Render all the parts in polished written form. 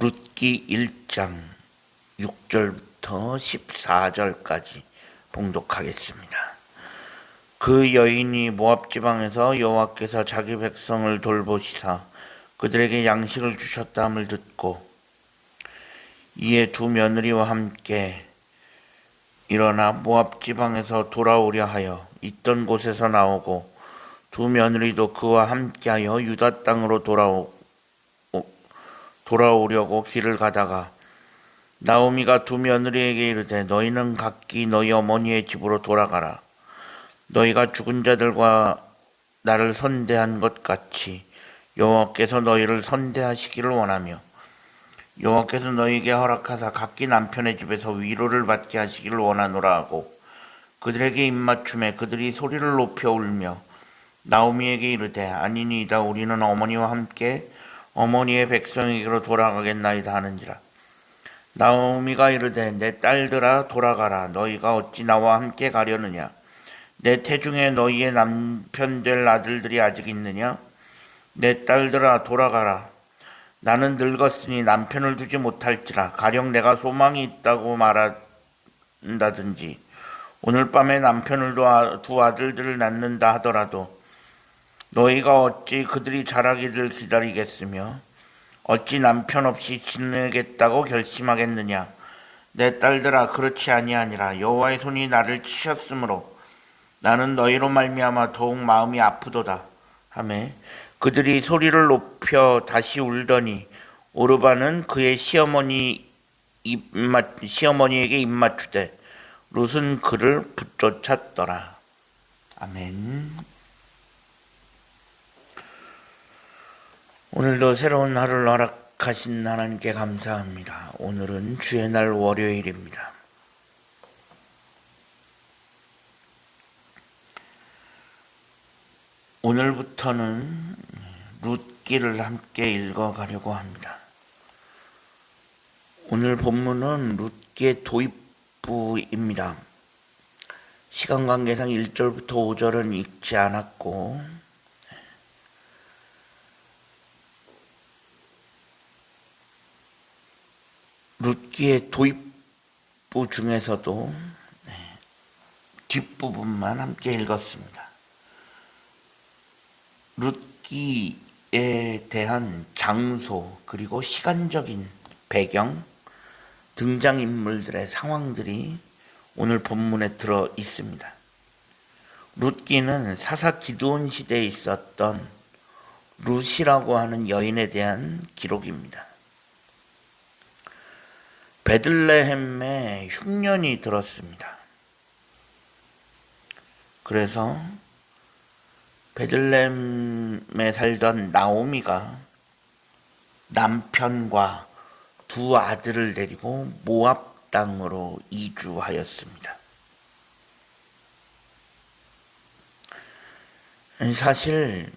룻기 1장 6절부터 14절까지 봉독하겠습니다. 그 여인이 모압 지방에서 여호와께서 자기 백성을 돌보시사 그들에게 양식을 주셨다함을 듣고 이에 두 며느리와 함께 일어나 모압 지방에서 돌아오려 하여 있던 곳에서 나오고 두 며느리도 그와 함께하여 유다 땅으로 돌아오려고 길을 가다가 나오미가 두 며느리에게 이르되 너희는 각기 너희 어머니의 집으로 돌아가라. 너희가 죽은 자들과 나를 선대한 것 같이 여호와께서 너희를 선대하시기를 원하며 여호와께서 너희에게 허락하사 각기 남편의 집에서 위로를 받게 하시기를 원하노라 하고 그들에게 입맞춤에 그들이 소리를 높여 울며 나오미에게 이르되 아니니이다. 우리는 어머니와 함께 어머니의 백성에게로 돌아가겠나이다 하는지라. 나오미가 이르되 내 딸들아 돌아가라. 너희가 어찌 나와 함께 가려느냐. 내 태중에 너희의 남편 될 아들들이 아직 있느냐. 내 딸들아 돌아가라. 나는 늙었으니 남편을 두지 못할지라. 가령 내가 소망이 있다고 말한다든지 오늘 밤에 남편을 두 아들들을 낳는다 하더라도 너희가 어찌 그들이 자라기를 기다리겠으며 어찌 남편 없이 지내겠다고 결심하겠느냐. 내 딸들아 그렇지 아니하니라. 여호와의 손이 나를 치셨으므로 나는 너희로 말미암아 더욱 마음이 아프도다 하매 그들이 소리를 높여 다시 울더니 오르바는 그의 시어머니에게 입맞추되 룻은 그를 붙쫓았더라. 아멘. 오늘도 새로운 하루를 허락하신 하나님께 감사합니다. 오늘은 주의 날 월요일입니다. 오늘부터는 룻기를 함께 읽어가려고 합니다. 오늘 본문은 룻기의 도입부입니다. 시간 관계상 1절부터 5절은 읽지 않았고 룻기의 도입부 중에서도 뒷부분만 함께 읽었습니다. 룻기에 대한 장소 그리고 시간적인 배경, 등장인물들의 상황들이 오늘 본문에 들어 있습니다. 룻기는 사사 기드온 시대에 있었던 룻이라고 하는 여인에 대한 기록입니다. 베들레헴에 흉년이 들었습니다. 그래서 베들레헴에 살던 나오미가 남편과 두 아들을 데리고 모압 땅으로 이주하였습니다. 사실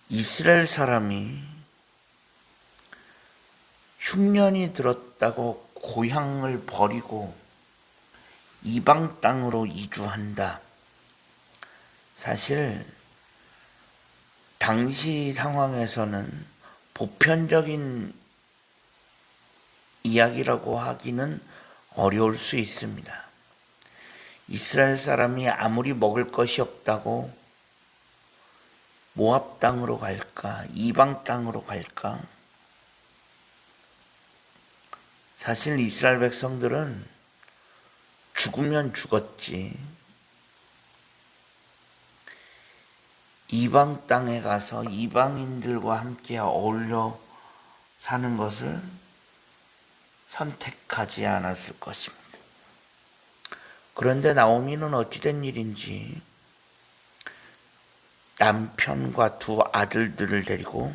이스라엘 사람이 흉년이 들었다고 고향을 버리고 이방 땅으로 이주한다. 사실 당시 상황에서는 보편적인 이야기라고 하기는 어려울 수 있습니다. 이스라엘 사람이 아무리 먹을 것이 없다고 모압 땅으로 갈까? 이방 땅으로 갈까? 사실 이스라엘 백성들은 죽으면 죽었지 이방 땅에 가서 이방인들과 함께 어울려 사는 것을 선택하지 않았을 것입니다. 그런데 나오미는 어찌된 일인지 남편과 두 아들들을 데리고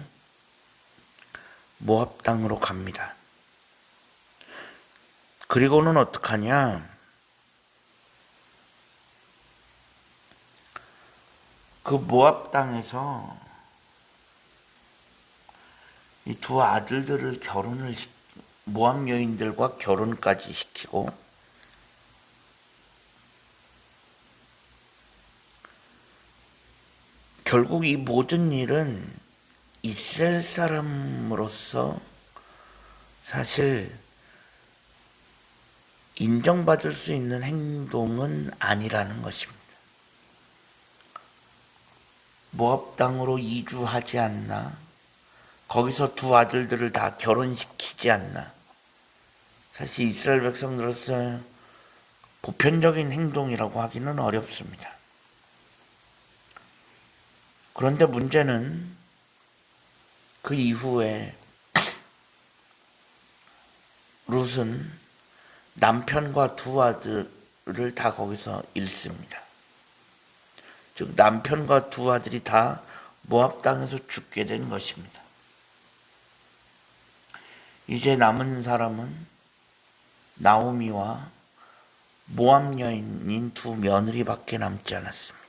모압 땅으로 갑니다. 그리고는 어떡하냐? 그 모압 땅에서 이 두 아들들을 모압 여인들과 결혼까지 시키고 결국 이 모든 일은 이스라엘 사람으로서 사실 인정받을 수 있는 행동은 아니라는 것입니다. 모압 땅으로 이주하지 않나? 거기서 두 아들들을 다 결혼시키지 않나? 사실 이스라엘 백성들로서 보편적인 행동이라고 하기는 어렵습니다. 그런데 문제는 그 이후에 룻은 남편과 두 아들을 다 거기서 잃습니다. 즉 남편과 두 아들이 다 모압 땅에서 죽게 된 것입니다. 이제 남은 사람은 나오미와 모압 여인인 두 며느리밖에 남지 않았습니다.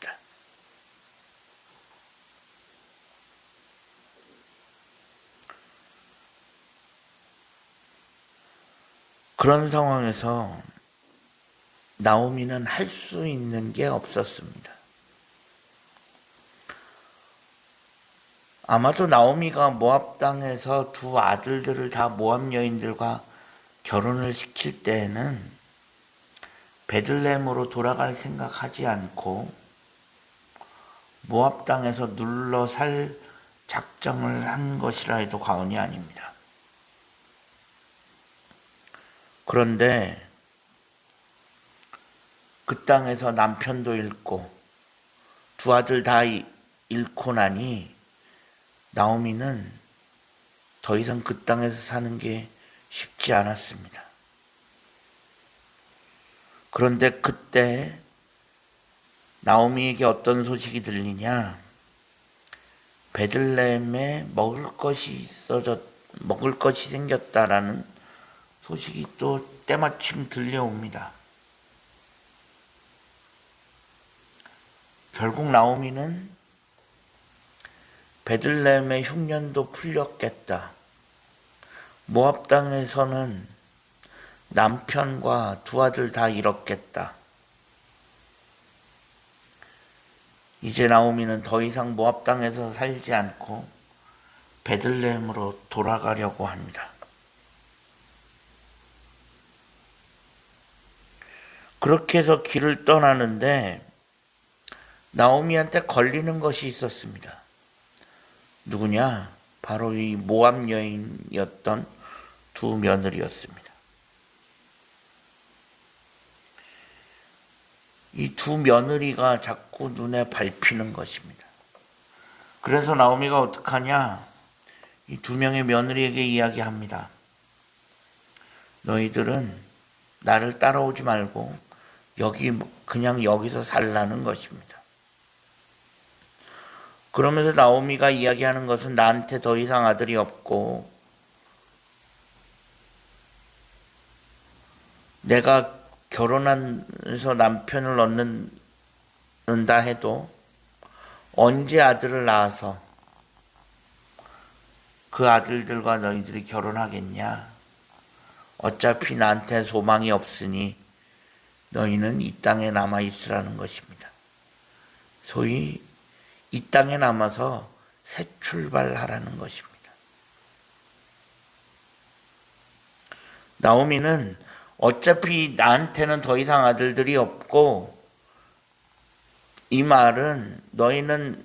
그런 상황에서 나오미는 할 수 있는 게 없었습니다. 아마도 나오미가 모압 땅에서 두 아들들을 다 모압 여인들과 결혼을 시킬 때에는 베들레헴으로 돌아갈 생각하지 않고 모압 땅에서 눌러 살 작정을 한 것이라 해도 과언이 아닙니다. 그런데 그 땅에서 남편도 잃고 두 아들 다 잃고 나니 나오미는 더 이상 그 땅에서 사는 게 쉽지 않았습니다. 그런데 그때 나오미에게 어떤 소식이 들리냐? 베들레헴에 먹을 것이 생겼다라는 소식이 또 때마침 들려옵니다. 결국 나오미는 베들레헴의 흉년도 풀렸겠다. 모압 땅에서는 남편과 두 아들 다 잃었겠다. 이제 나오미는 더 이상 모압 땅에서 살지 않고 베들레헴으로 돌아가려고 합니다. 그렇게 해서 길을 떠나는데 나오미한테 걸리는 것이 있었습니다. 누구냐? 바로 이 모압 여인이었던 두 며느리였습니다. 이 두 며느리가 자꾸 눈에 밟히는 것입니다. 그래서 나오미가 어떡하냐? 이 두 명의 며느리에게 이야기합니다. 너희들은 나를 따라오지 말고 그냥 여기서 살라는 것입니다. 그러면서 나오미가 이야기하는 것은 나한테 더 이상 아들이 없고 내가 결혼해서 남편을 얻는다 해도 언제 아들을 낳아서 그 아들들과 너희들이 결혼하겠냐? 어차피 나한테 소망이 없으니 너희는 이 땅에 남아 있으라는 것입니다. 소위 이 땅에 남아서 새 출발하라는 것입니다. 나오미는 어차피 나한테는 더 이상 아들들이 없고 이 말은 너희는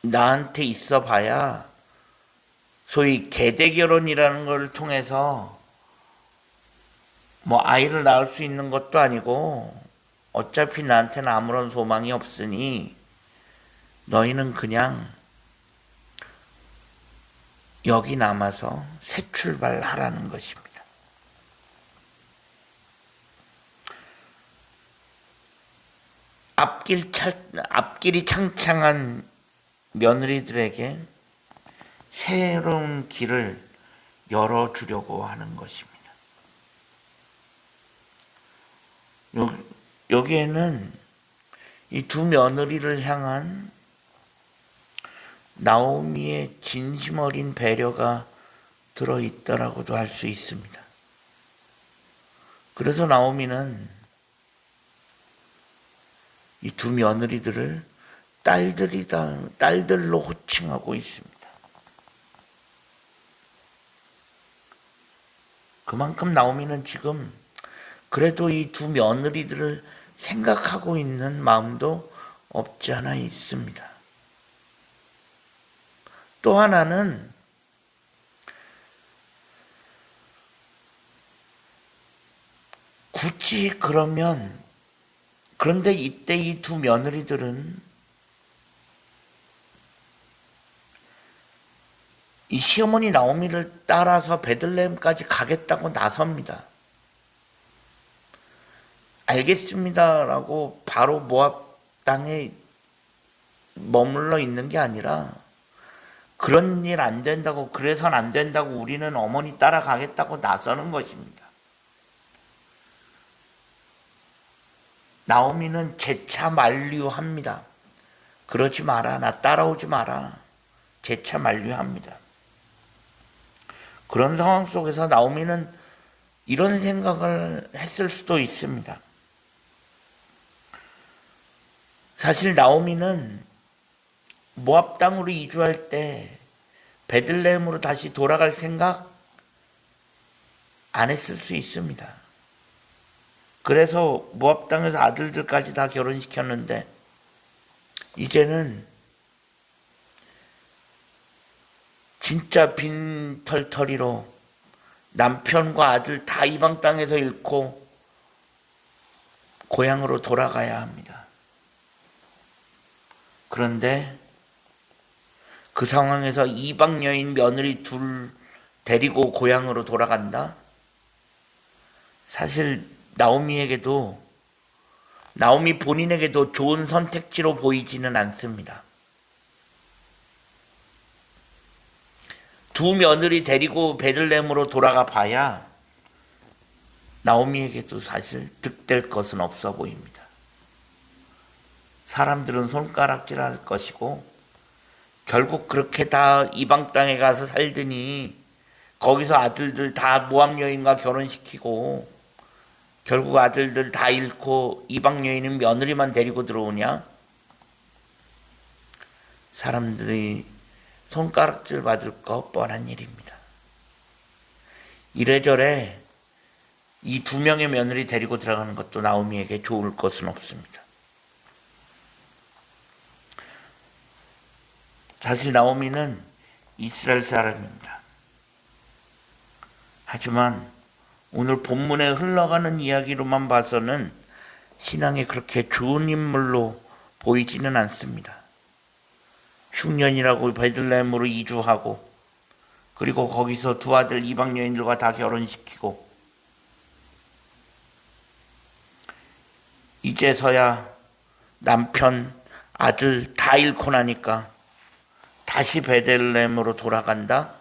나한테 있어 봐야 소위 계대 결혼이라는 걸 통해서 아이를 낳을 수 있는 것도 아니고 어차피 나한테는 아무런 소망이 없으니 너희는 그냥 여기 남아서 새 출발하라는 것입니다. 앞길이 창창한 며느리들에게 새로운 길을 열어주려고 하는 것입니다. 여기에는 이 두 며느리를 향한 나오미의 진심 어린 배려가 들어있다라고도 할 수 있습니다. 그래서 나오미는 이 두 며느리들을 딸들로 호칭하고 있습니다. 그만큼 나오미는 지금 그래도 이 두 며느리들을 생각하고 있는 마음도 없지 않아 있습니다. 또 하나는 굳이 그런데 이때 이 두 며느리들은 이 시어머니 나오미를 따라서 베들레헴까지 가겠다고 나섭니다. 알겠습니다라고 바로 모압 땅에 머물러 있는 게 아니라 그런 일 안 된다고, 그래선 안 된다고 우리는 어머니 따라가겠다고 나서는 것입니다. 나오미는 재차 만류합니다. 그러지 마라, 나 따라오지 마라. 재차 만류합니다. 그런 상황 속에서 나오미는 이런 생각을 했을 수도 있습니다. 사실 나오미는 모압 땅으로 이주할 때 베들레헴으로 다시 돌아갈 생각 안 했을 수 있습니다. 그래서 모압 땅에서 아들들까지 다 결혼시켰는데 이제는 진짜 빈털터리로 남편과 아들 다 이방 땅에서 잃고 고향으로 돌아가야 합니다. 그런데 그 상황에서 이방 여인 며느리 둘 데리고 고향으로 돌아간다? 사실 나오미 본인에게도 좋은 선택지로 보이지는 않습니다. 두 며느리 데리고 베들레헴으로 돌아가 봐야 나오미에게도 사실 득될 것은 없어 보입니다. 사람들은 손가락질할 것이고 결국 그렇게 다 이방 땅에 가서 살더니 거기서 아들들 다 모압 여인과 결혼시키고 결국 아들들 다 잃고 이방 여인은 며느리만 데리고 들어오냐? 사람들이 손가락질 받을 거 뻔한 일입니다. 이래저래 이 두 명의 며느리 데리고 들어가는 것도 나오미에게 좋을 것은 없습니다. 사실 나오미는 이스라엘 사람입니다. 하지만 오늘 본문에 흘러가는 이야기로만 봐서는 신앙에 그렇게 좋은 인물로 보이지는 않습니다. 흉년이라고 베들레헴으로 이주하고 그리고 거기서 두 아들 이방 여인들과 다 결혼시키고 이제서야 남편, 아들 다 잃고 나니까 다시 베들레헴으로 돌아간다?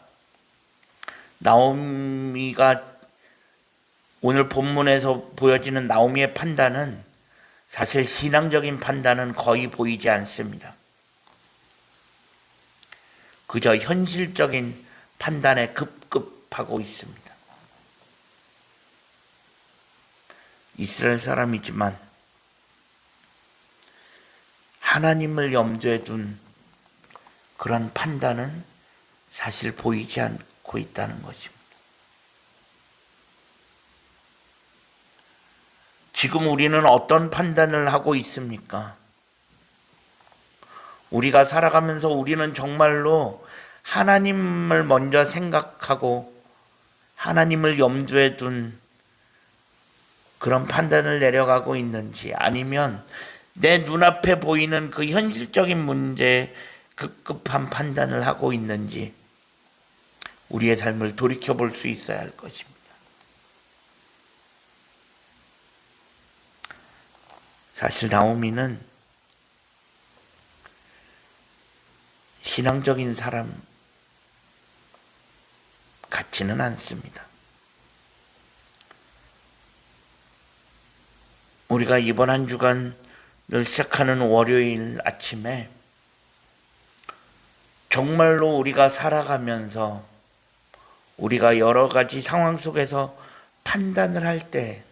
나오미가 오늘 본문에서 보여지는 나오미의 판단은 사실 신앙적인 판단은 거의 보이지 않습니다. 그저 현실적인 판단에 급급하고 있습니다. 이스라엘 사람이지만 하나님을 염두에 둔 그런 판단은 사실 보이지 않고 있다는 것입니다. 지금 우리는 어떤 판단을 하고 있습니까? 우리가 살아가면서 우리는 정말로 하나님을 먼저 생각하고 하나님을 염두에 둔 그런 판단을 내려가고 있는지, 아니면 내 눈앞에 보이는 그 현실적인 문제에 급급한 판단을 하고 있는지 우리의 삶을 돌이켜볼 수 있어야 할 것입니다. 사실 나오미는 신앙적인 사람 같지는 않습니다. 우리가 이번 한 주간을 시작하는 월요일 아침에 정말로 우리가 살아가면서 우리가 여러 가지 상황 속에서 판단을 할 때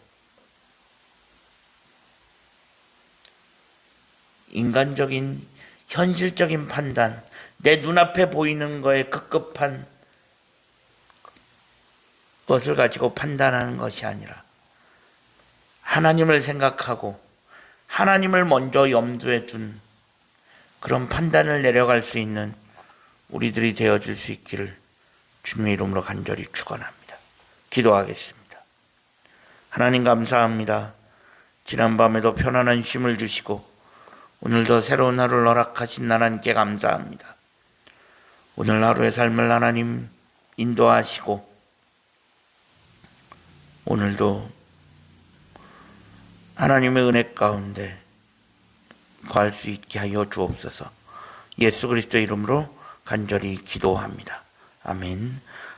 인간적인 현실적인 판단, 내 눈앞에 보이는 거에 급급한 것을 가지고 판단하는 것이 아니라 하나님을 생각하고 하나님을 먼저 염두에 둔 그런 판단을 내려갈 수 있는 우리들이 되어질 수 있기를 주님의 이름으로 간절히 축원합니다. 기도하겠습니다. 하나님 감사합니다. 지난밤에도 편안한 쉼을 주시고 오늘도 새로운 하루를 허락하신 하나님께 감사합니다. 오늘 하루의 삶을 하나님 인도하시고 오늘도 하나님의 은혜 가운데 거할 수 있게 하여 주옵소서. 예수 그리스도 이름으로 간절히 기도합니다. 아멘.